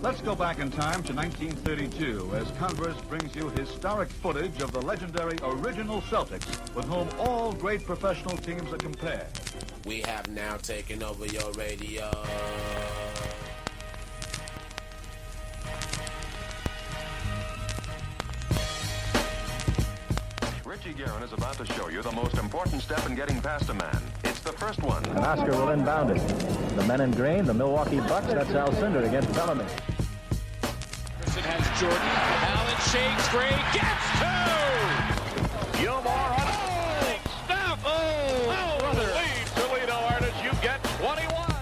Let's go back in time to 1932 as Converse brings you historic footage of the legendary original Celtics with whom all great professional teams are compared. We have now taken over your radio. Richie Guerin is about to show you the most important step in getting past a man. It's the first one. And Oscar will inbound it. The men in green, the Milwaukee Bucks, that's Alcindor against Bellamy. Has Jordan. Allen shakes free. Gets two! Gilmore on stop! Oh, brother. Lead Toledo Artists. You get 21.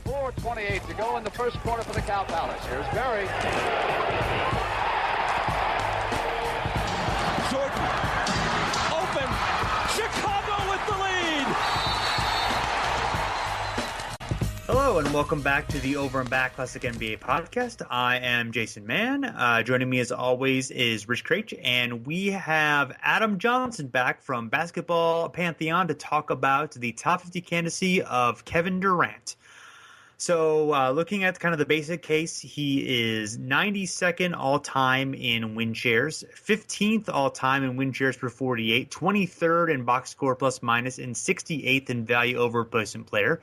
4:28 to go in the first quarter for the Cow Palace. Here's Barry. Jordan. Open. Chicago with the lead. Hello and welcome back to the Over and Back Classic NBA podcast. I am Jason Mann. Joining me as always is Rich Kraetsch, and we have Adam Johnson back from Basketball Pantheon to talk about the top 50 candidacy of Kevin Durant. So looking at kind of the basic case, he is 92nd all-time in win shares, 15th all-time in win shares per 48, 23rd in box score plus minus, and 68th in value over replacement player.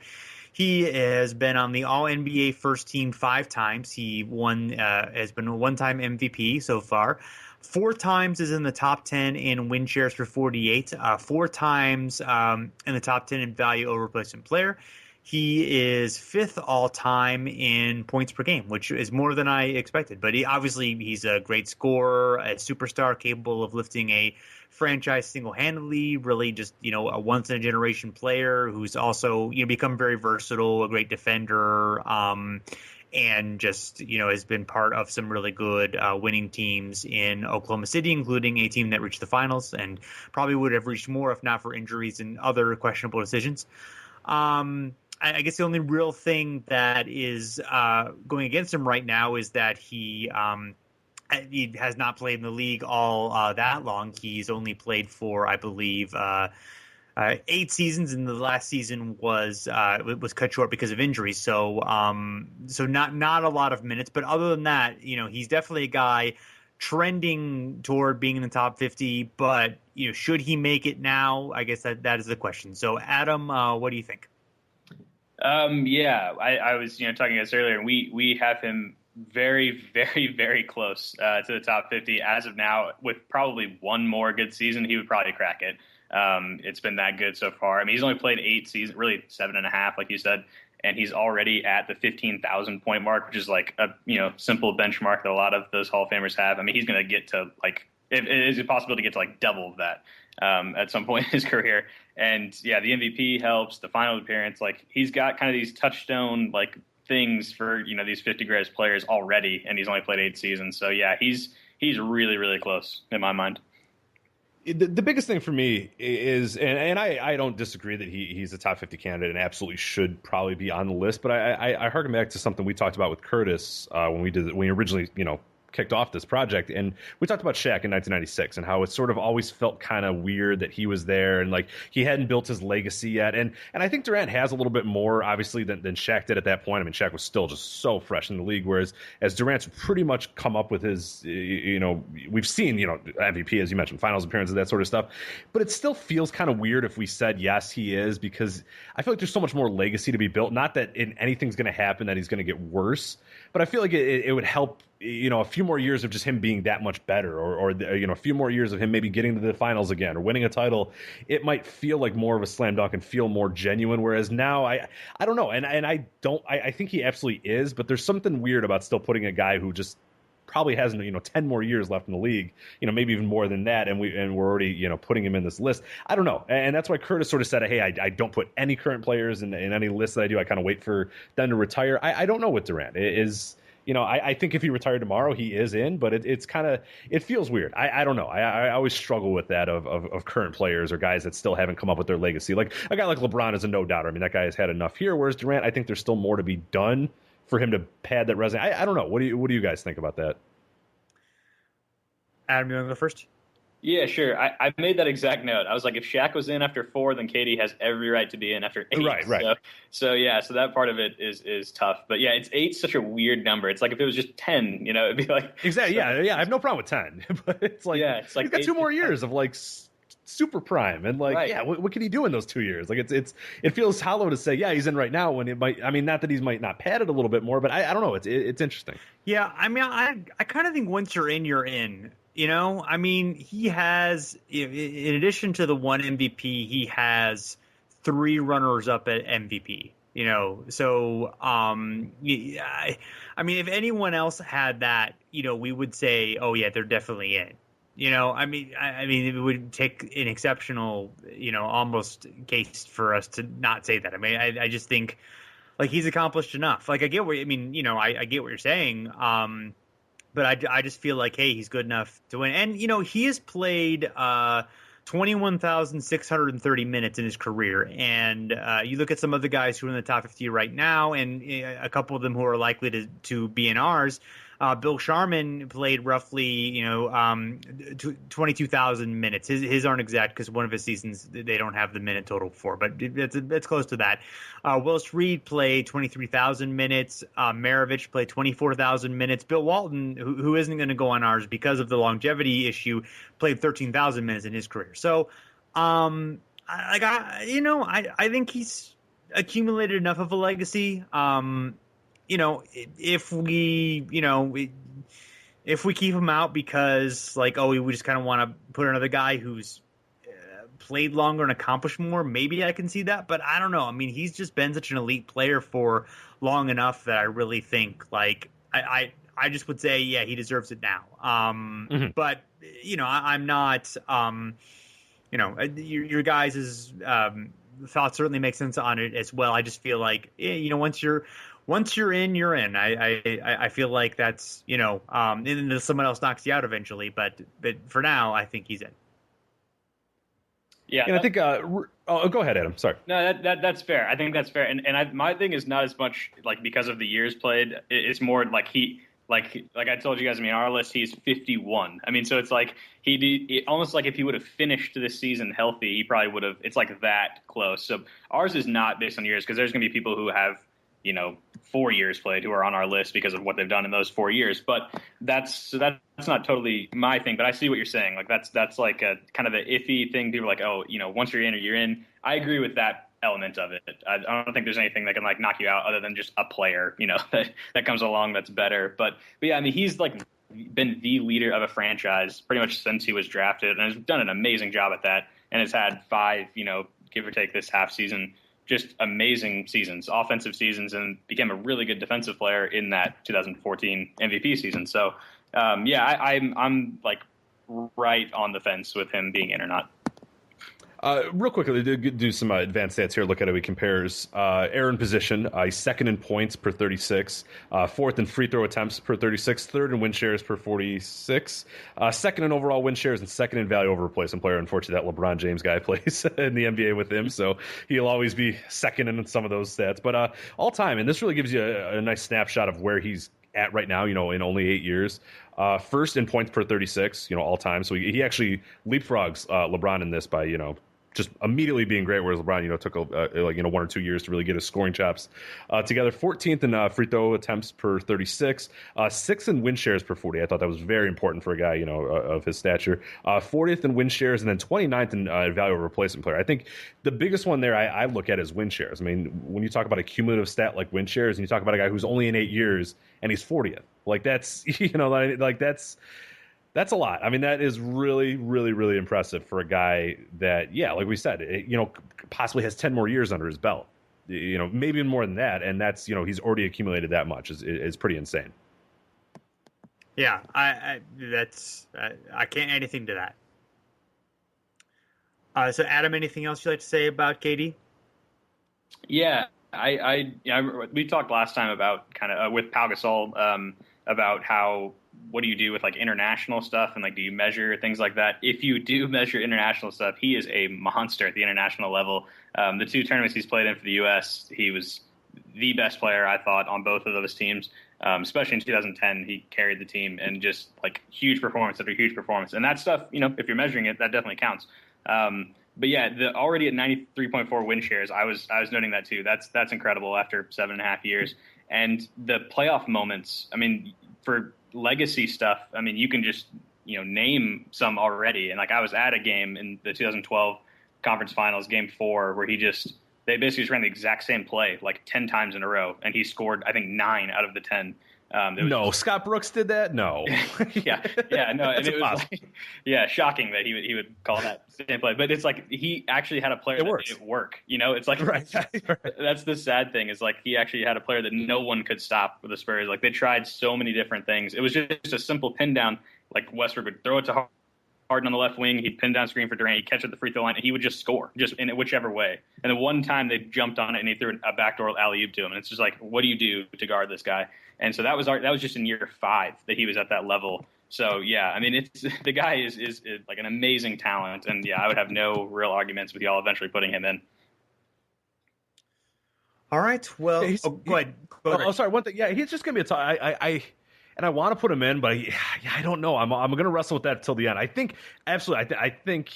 He has been on the All-NBA first team 5 times. He has been a one-time MVP so far. 4 times is in the top 10 in win shares for 48. 4 times in the top 10 in value over replacement player. He is 5th all-time in points per game, which is more than I expected. But he's a great scorer, a superstar capable of lifting a franchise single-handedly, really just, a once-in-a-generation player who's also, become very versatile, a great defender, and just, has been part of some really good winning teams in Oklahoma City, including a team that reached the finals and probably would have reached more if not for injuries and other questionable decisions. I guess the only real thing that is going against him right now is that he has not played in the league all that long. He's only played for, I believe, 8 seasons, and the last season was cut short because of injuries. So not a lot of minutes. But other than that, he's definitely a guy trending toward being in the top 50. But should he make it now? I guess that is the question. So Adam, what do you think? I was talking to us earlier, and we have him very, very, very close to the top 50 as of now. With probably one more good season, he would probably crack it. It's been that good so far. I mean, he's only played 8 seasons, really 7.5, like you said, and he's already at the 15,000 point mark, which is like a simple benchmark that a lot of those Hall of Famers have. I mean, he's going to get to it is possible to get to double of that at some point in his career. And yeah, the MVP helps, the final appearance, he's got kind of these touchstone things for these 50 greatest players already, and he's only played 8 seasons. So yeah, he's really, really close in my mind. The biggest thing for me is, and I don't disagree that he's a top 50 candidate and absolutely should probably be on the list, but I harken back to something we talked about with Curtis when we originally kicked off this project, and we talked about Shaq in 1996 and how it sort of always felt kind of weird that he was there and he hadn't built his legacy yet, and I think Durant has a little bit more obviously than Shaq did at that point. I mean, Shaq was still just so fresh in the league, whereas as Durant's pretty much come up with his we've seen MVP, as you mentioned, finals appearances, that sort of stuff, but it still feels kind of weird if we said yes, he is, because I feel like there's so much more legacy to be built. Not that anything's going to happen that he's going to get worse, but I feel like it would help a few more years of just him being that much better, or a few more years of him maybe getting to the finals again or winning a title. It might feel like more of a slam dunk and feel more genuine, whereas now I don't know, and I think he absolutely is, but there's something weird about still putting a guy who just probably has 10 more years left in the league, maybe even more than that, and we're already putting him in this list. I don't know, and that's why Curtis sort of said, hey, I don't put any current players in any list that I do. I kind of wait for them to retire. I don't know what Durant is. I think if he retired tomorrow, he is in, but it feels weird. I don't know. I always struggle with that of current players or guys that still haven't come up with their legacy. Like a guy like LeBron is a no doubter. I mean, that guy has had enough here, whereas Durant, I think there's still more to be done for him to pad that resume. I don't know. What do you guys think about that? Adam, you want to go first? Yeah, sure. I made that exact note. I was like, if Shaq was in after 4, then KD has every right to be in after 8. Right. So that part of it is tough. But yeah, it's 8's such a weird number. It's like if it was just 10, it'd be like exactly. So, yeah. I have no problem with 10, but it's like he's got 2 more years of like super prime, and like what can he do in those 2 years? Like it feels hollow to say he's in right now when it might. I mean, not that he might not pad it a little bit more, but I don't know. It's interesting. Yeah, I mean, I kind of think once you're in, you're in. I mean, he has, in addition to the 1 MVP, he has 3 runners up at MVP. So I mean, if anyone else had that, we would say, oh yeah, they're definitely in. I mean, it would take an exceptional, almost case for us to not say that. I mean, I just think like he's accomplished enough. Like I get what I get what you're saying. But I just feel like, hey, he's good enough to win. And, he has played 21,630 minutes in his career. And you look at some of the guys who are in the top 50 right now, and a couple of them who are likely to be in ours. Bill Sharman played roughly, 22,000 minutes. His aren't exact because one of his seasons they don't have the minute total for, but it's close to that. Willis Reed played 23,000 minutes. Maravich played 24,000 minutes. Bill Walton, who isn't going to go on ours because of the longevity issue, played 13,000 minutes in his career. So, I think he's accumulated enough of a legacy. If we keep him out because we just kind of want to put another guy who's played longer and accomplished more, maybe I can see that. But I don't know. I mean, he's just been such an elite player for long enough that I really think I just would say, yeah, he deserves it now. But I'm not. Your guys' thoughts certainly make sense on it as well. I just feel like once you're in, you're in. I feel like that's, and then someone else knocks you out eventually. But for now, I think he's in. Yeah. And I think, go ahead, Adam. Sorry. No, that's fair. I think that's fair. And my thing is not as much like because of the years played. It's more like like I told you guys, I mean, our list, he's 51. I mean, so it's like almost like if he would have finished this season healthy, he probably would have. It's like that close. So ours is not based on years because there's going to be people who have 4 years played who are on our list because of what they've done in those 4 years. But that's not totally my thing. But I see what you're saying. Like that's like a kind of an iffy thing. People are like, oh, once you're in or you're in. I agree with that element of it. I don't think there's anything that can like knock you out other than just a player, that comes along that's better. But yeah, I mean, he's like been the leader of a franchise pretty much since he was drafted, and has done an amazing job at that. And has had 5, give or take this half season, just amazing seasons, offensive seasons, and became a really good defensive player in that 2014 MVP season. So, I'm like right on the fence with him being in or not. Real quickly, do some advanced stats here. Look at how he compares Aaron position. He's second in points per 36, fourth in free throw attempts per 36, third in win shares per 46, second in overall win shares, and second in value over replacement player. Unfortunately, that LeBron James guy plays in the NBA with him, so he'll always be second in some of those stats. But all time, and this really gives you a nice snapshot of where he's at right now, in only 8 years. First in points per 36, all time. So he actually leapfrogs LeBron in this by, just immediately being great, whereas LeBron, took 1 or 2 years to really get his scoring chops together. 14th in free throw attempts per 36, 6th in win shares per 40. I thought that was very important for a guy, of his stature. 40th in win shares, and then 29th in value over replacement player. I think the biggest one there I look at is win shares. I mean, when you talk about a cumulative stat like win shares, and you talk about a guy who's only in 8 years and he's 40th, like that's, that's a lot. I mean, that is really, really, really impressive for a guy that, like we said, possibly has 10 more years under his belt. Maybe more than that, and that's he's already accumulated that much. Is pretty insane. Yeah, I can't add anything to that. So, Adam, anything else you'd like to say about KD? Yeah, we talked last time about kind of with Pau Gasol about how. What do you do with like international stuff and like do you measure things like that? If you do measure international stuff, he is a monster at the international level. The 2 tournaments he's played in for the U.S., he was the best player, I thought, on both of those teams. Especially in 2010, he carried the team and just like huge performance after huge performance. And that stuff, if you're measuring it, that definitely counts. But yeah, already at 93.4 win shares, I was noting that too. That's incredible after 7.5 years. And the playoff moments, I mean, for legacy stuff, I mean, you can just, name some already. And like I was at a game in the 2012 conference finals, game 4, where they basically just ran the exact same play like 10 times in a row. And he scored, I think, 9 out of the 10. Scott Brooks did that? No. yeah, no, and it was shocking that he would call that same play. But it's like he actually had a player that made it work. It's like right. That's the sad thing is like he actually had a player that no one could stop with the Spurs. Like they tried so many different things. It was just a simple pin down. Like Westbrook would throw it to Harden on the left wing, he'd pin down screen for Durant, he'd catch it at the free throw line, and he would just score, just in whichever way. And then one time they jumped on it and he threw a backdoor alley-oop to him, and it's just like, what do you do to guard this guy? And so that was just in year 5 that he was at that level. So yeah, I mean, the guy is like an amazing talent, and yeah, I would have no real arguments with y'all eventually putting him in. All right, well, go ahead. Sorry, one thing. Yeah, he's just gonna be I want to put him in, but I don't know. I'm going to wrestle with that till the end. I think absolutely. I think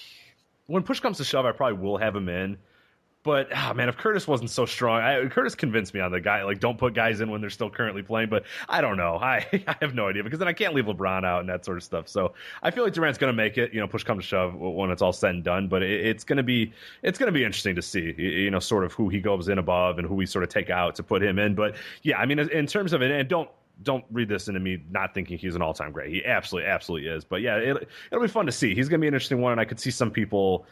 when push comes to shove, I probably will have him in. But if Curtis wasn't so strong, Curtis convinced me on the guy. Like, don't put guys in when they're still currently playing. But I don't know. I have no idea because then I can't leave LeBron out and that sort of stuff. So I feel like Durant's going to make it. Push comes to shove when it's all said and done. But it's going to be interesting to see. Sort of who he goes in above and who we sort of take out to put him in. But yeah, I mean, in terms of it, and don't read this into me not thinking he's an all-time great. He absolutely is. But yeah, it'll be fun to see. He's going to be an interesting one, and I could see some people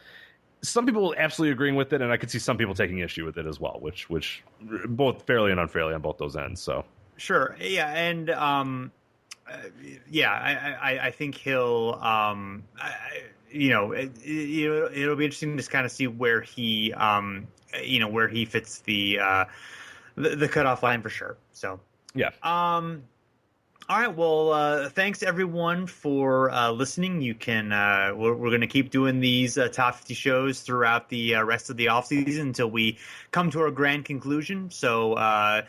absolutely agreeing with it, and I could see some people taking issue with it as well, which both fairly and unfairly on both those ends. So sure, yeah, and I think he'll it'll be interesting to kind of see where he where he fits the cutoff line for sure. So. Yeah. All right. Well, thanks everyone for listening. You can we're going to keep doing these top 50 shows throughout the rest of the offseason until we come to our grand conclusion. So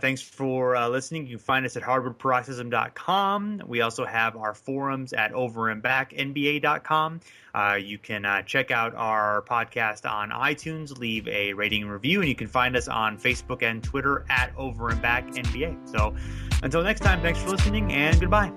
thanks for listening. You can find us at hardwoodparoxysm.com. We also have our forums at overandbacknba.com. You can check out our podcast on iTunes, leave a rating and review, and you can find us on Facebook and Twitter at overandbacknba. So until next time, thanks for listening and goodbye.